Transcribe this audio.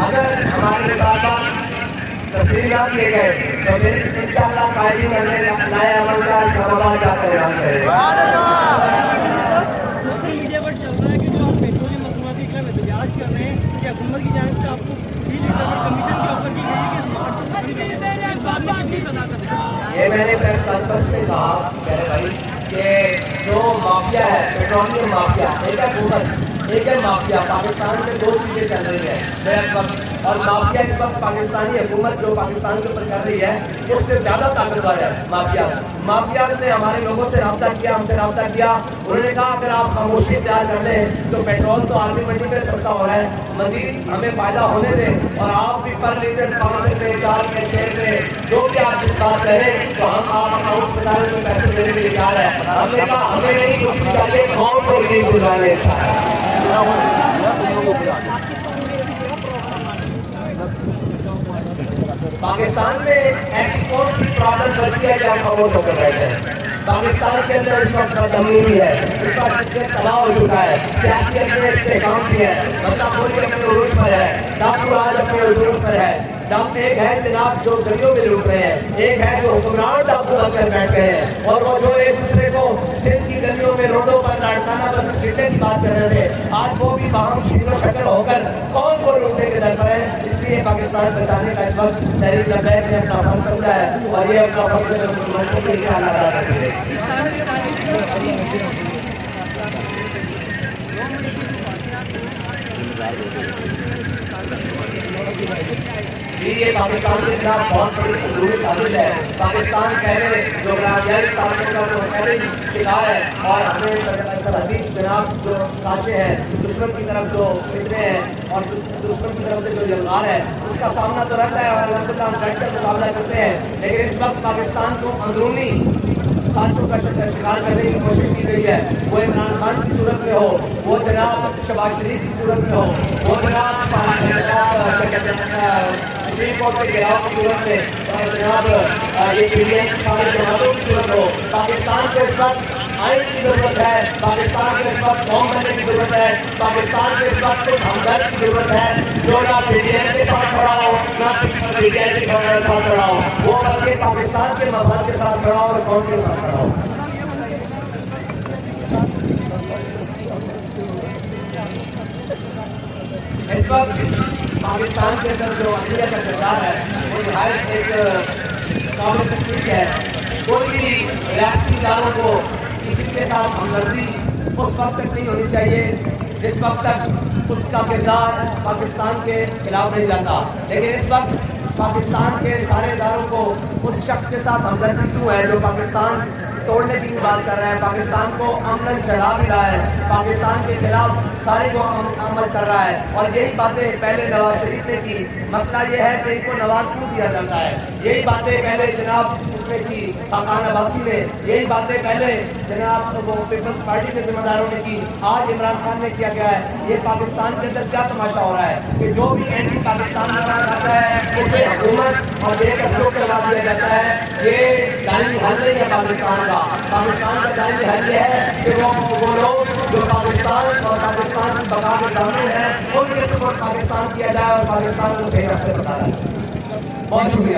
اگر ہمارے مطابق تسلیم نہ کیے گئے تو پھر انشاءاللہ قائدین نئے عمل کا اسلام آباد جا کر اعلان کریں گے۔ میڈیا پر چل رہا ہے کہ جو آپ پیٹرولیم مصنوعات کے خلاف احتجاج کر رہے ہیں کہ حکومت کی جانب سے آپ کو کمیشن کے آفر کی گئی ہے کہ اس بات میں کتنی صداقت ہے؟ یہ میں نے پریس کانفرنس میں کہا میرے بھائی کہ جو مافیا ہے پیٹرولیم مافیا، ایک ہے حکومت ایک ہے مافیا۔ پاکستان میں دو چیزیں چل رہی ہیں میرے وقت، اور مافیا اس وقت پاکستانی حکومت جو پاکستان کے اوپر کر رہی ہے اس سے زیادہ طاقتور ہے مافیا۔ مافیا نے ہمارے لوگوں سے رابطہ کیا، ہم سے رابطہ کیا، انہوں نے کہا اگر آپ خاموشی اختیار کر لیں تو پیٹرول تو عالمی منڈی میں سستا ہو رہا ہے، مزید ہمیں فائدہ ہونے دیں اور آپ بھی پر لیٹر 5 روپے 4 روپے 6 روپے جو بھی آپ جس بات کریں تو ہم آپ اسپتال میں پیسے دینے کے لیے تیار ہیں۔ ہم نے کہا ہمیں نہیں کچھ چاہیے، قوم کو نہیں دلانے پاکستان میں ایسی کون سی پرابلم بچی ہے کہ ہم خاموش ہو کر بیٹھے ہیں؟ پاکستان کے اندر اس وقت بدامنی بھی ہے، اس کا سکت تباہ ہو چکا ہے، سیاست میں استحکام بھی ہے، بندہ خوری اپنے عروج پر ہے، ڈاکو راج اپنے عروج پر ہے۔ ڈاکٹر ایک ہے جناب جو گلیوں میں لوٹ رہے ہیں، ایک ہے جو حکمران ڈاکو بن کر بیٹھ گئے ہیں، اور وہ جو ایک دوسرے کو سندھ کی گلیوں میں روڈوں پر لاڑکانہ پر سیٹیں کی بات کر رہے تھے، آج وہ بھی باہم شکل و شکل ہو کر قوم کو لوٹنے کے در پر ہے۔ اس لیے پاکستان بچانے کا اس وقت تحریک لبیک نے اپنا فرض سمجھا ہے اور یہ اپنا فرض منصب میں انشاءاللہ ادا کرتے ہیں۔ یہ پاکستان کے خلاف بہت بڑی اندرونی سازش ہے۔ پاکستان پہلے جو گرامیائی سازشوں کا جو پہلے شکار ہے، اور ہمیں سرحدی جناب جو سازشیں ہیں، دشمن کی طرف جو فکرے ہیں اور دشمن کی طرف سے جو جلغار ہے اس کا سامنا تو رہتا ہے اور الحمدللہ ہم ڈٹ کر مقابلہ کرتے ہیں، لیکن اس وقت پاکستان کو اندرونی سازشوں کا شکار کرنے کی کوشش کی گئی ہے۔ وہ عمران خان کی صورت میں ہو، وہ جناب شہباز شریف کی صورت میں ہو، وہ جناب سپریم کورٹ کے گراؤ کی صورت میں، اور جناب یہ پی ڈی ایم کی سارے جماعتوں کی صورت ہو۔ پاکستان کو اس وقت آئین کی ضرورت ہے، پاکستان کو اس وقت قوم بننے کی ضرورت ہے، پاکستان کو اس وقت اس ہمدرد کی ضرورت ہے جو نہ پی ڈی ایم کے ساتھ کھڑا ہو نہ پی ڈی ایم کے ساتھ کھڑا ہو، وہ بلکہ پاکستان کے مفاد کے ساتھ کھڑا ہو اور قوم کے ساتھ کھڑا ہو۔ اس وقت پاکستان کے اندر جو عقیدت کا کردار ہے وہ نہایت ایک قابل تشویش ہے۔ کوئی بھی ریاستی اداروں کو کسی کے ساتھ ہمدردی اس وقت تک نہیں ہونی چاہیے جس وقت تک اس کا کردار پاکستان کے خلاف نہیں جاتا، لیکن اس وقت پاکستان کے سارے اداروں کو اس شخص کے ساتھ ہمدردی کیوں ہے جو پاکستان توڑنے کی بات کر رہا ہے، پاکستان کو امن چلا بھی رہا ہے، پاکستان کے خلاف سارے کو عمل کر رہا ہے، اور یہی باتیں پہلے نواز شریف نے کی۔ مسئلہ یہ ہے کہ ان کو نواز کیوں دیا جاتا ہے، یہی باتیں پہلے جناب اس نے کی خاقان عباسی نے، یہی باتیں پہلے جناب وہ پیپلز پارٹی کے ذمہ داروں نے کی، آج عمران خان نے کیا گیا ہے۔ یہ پاکستان کے اندر کیا تماشا ہو رہا ہے کہ جو بھی اینٹی پاکستان بنایا جاتا ہے اسے حکومت اور دیکھ کر کروا دیا جاتا ہے۔ یہ دائمی حل نہیں ہے پاکستان کا۔ پاکستان کا دائمی حل یہ ہے کہ وہ لوگ جو پاکستان اور پاکستان کی بقا کے سامنے ہیں ان کے سپورٹ پاکستان کیا جائے اور پاکستان کو صحیح راستے بتایا جائے۔ بہت شکریہ۔